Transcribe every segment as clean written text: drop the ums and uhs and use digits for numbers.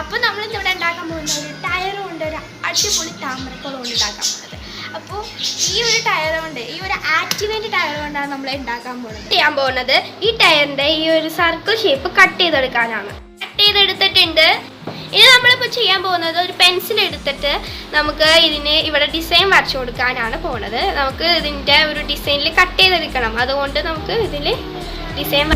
അപ്പോൾ നമ്മളിന്നിവിടെ ഉണ്ടാക്കാൻ പോകുന്ന ഒരു ടയർ കൊണ്ട് ഒരു അടിപൊളി താമരക്കുളം കൊണ്ട് ഉണ്ടാക്കാൻ പോകുന്നത്. അപ്പോൾ ഈ ഒരു ടയർ കൊണ്ട്, ഈ ഒരു ആക്ടിവേറ്റ് ടയർ കൊണ്ടാണ് നമ്മൾ ഉണ്ടാക്കാൻ പോകുന്നത്. ഈ ടയറിൻ്റെ ഈ ഒരു സർക്കിൾ ഷേപ്പ് കട്ട് ചെയ്തെടുക്കാനാണ്. കട്ട് ചെയ്തെടുത്തിട്ടുണ്ട്. ഇനി നമ്മളിപ്പോൾ ചെയ്യാൻ പോകുന്നത് ഒരു പെൻസിൽ എടുത്തിട്ട് നമുക്ക് ഇതിന് ഇവിടെ ഡിസൈൻ വരച്ചു കൊടുക്കാനാണ് പോകുന്നത്. നമുക്ക് ഇതിൻ്റെ ഒരു ഡിസൈനിൽ കട്ട് ചെയ്തെടുക്കണം. അതുകൊണ്ട് നമുക്ക് ഇതിൽ ഡിസൈൻ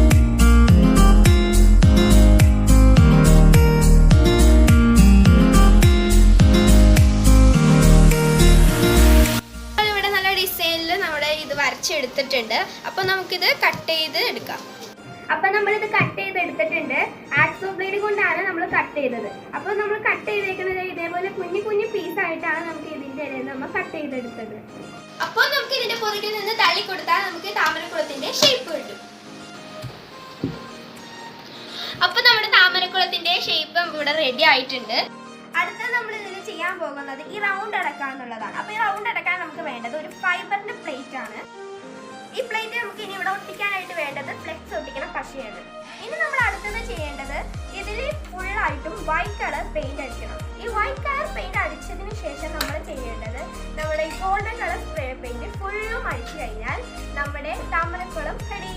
ഇവിടെ നല്ല ഡിസൈനിൽ നമ്മുടെ ഇത് വരച്ചെടുത്തിട്ടുണ്ട്. അപ്പോൾ നമുക്കിത് കട്ട് ചെയ്ത് എടുക്കാം. അപ്പം നമ്മളിത് കട്ട് ചെയ്തെടുത്തിട്ടുണ്ട്. ആക്സോ ബ്ലേഡ് കൊണ്ടാണ് നമ്മൾ കട്ട് ചെയ്തത്. അപ്പോൾ നമ്മൾ കട്ട് ചെയ്തേക്കുന്നത് ഇതേപോലെ കുഞ്ഞു കുഞ്ഞു പീസായിട്ടാണ് നമുക്ക് ഇതിൻ്റെ ഇടയിൽ നമ്മൾ കട്ട് ചെയ്തെടുത്തത്. അപ്പോൾ നമുക്ക് ഇതിൻ്റെ പുറകിൽ നിന്ന് തള്ളി കൊടുത്താൽ നമുക്ക് താമരക്കുളത്തിൻ്റെ ഷേപ്പ് കിട്ടും. അപ്പോൾ നമ്മുടെ താമരക്കുളത്തിൻ്റെ ഷേപ്പ് ഇവിടെ റെഡി ആയിട്ടുണ്ട്. അടുത്ത നമ്മൾ ഇതിൽ ചെയ്യാൻ പോകുന്നത് ഈ റൗണ്ട് അടക്കാന്നുള്ളതാണ്. അപ്പോൾ ഈ റൗണ്ട് അടക്കാൻ നമുക്ക് വേണ്ടത് ഒരു ഫൈബറിൻ്റെ പ്ലേറ്റ് ആണ്. ഈ പ്ലേറ്റ് നമുക്ക് ഇനി ഇവിടെ ഒട്ടിക്കാനായിട്ട് വേണ്ടത് ഫ്ലെക്സ് ഒട്ടിക്കണം പശയാണ്. ഇനി നമ്മൾ അടുത്തത് ചെയ്യേണ്ടത് ഇതിൽ ഫുള്ളായിട്ടും വൈറ്റ് കളർ പെയിന്റ് അടിക്കണം. ഈ വൈറ്റ് കളർ പെയിന്റ് അടിച്ചതിന് ശേഷം നമ്മൾ ചെയ്യേണ്ടത് നമ്മുടെ ഈ ഗോൾഡൻ കളർ സ്പ്രേ പെയിന്റ് ഫുള്ളും അടിച്ചു കഴിഞ്ഞാൽ നമ്മുടെ താമരക്കുളം റെഡി.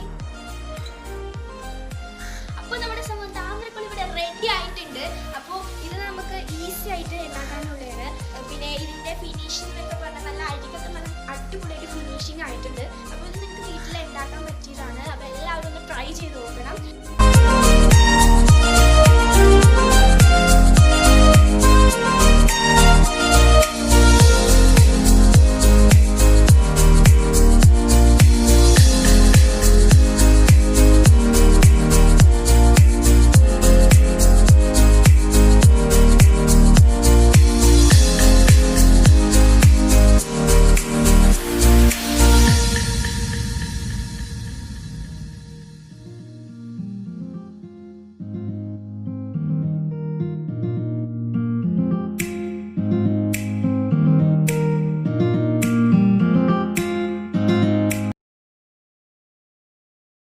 അപ്പോൾ നമ്മുടെ താമരക്കുളം ഇവിടെ റെഡി ആയിട്ടുണ്ട്. അപ്പോൾ ഇത് നമുക്ക് ഈസി ആയിട്ട് ഉണ്ടാക്കാനുള്ളതാണ്. പിന്നെ ഇതിൻ്റെ ഫിനിഷിംഗ് എന്നൊക്കെ പറഞ്ഞാൽ നല്ല അടിക്കൊക്കെ നല്ല അടിപൊളിയായിട്ട് ഫിനിഷിംഗ് ആയിട്ടുണ്ട്. അപ്പോൾ ഇത് നിങ്ങൾക്ക് വീട്ടിൽ ഉണ്ടാക്കാൻ പറ്റിയതാണ്. അപ്പോൾ എല്ലാവരും ഒന്ന് ട്രൈ ചെയ്ത് നോക്കണം.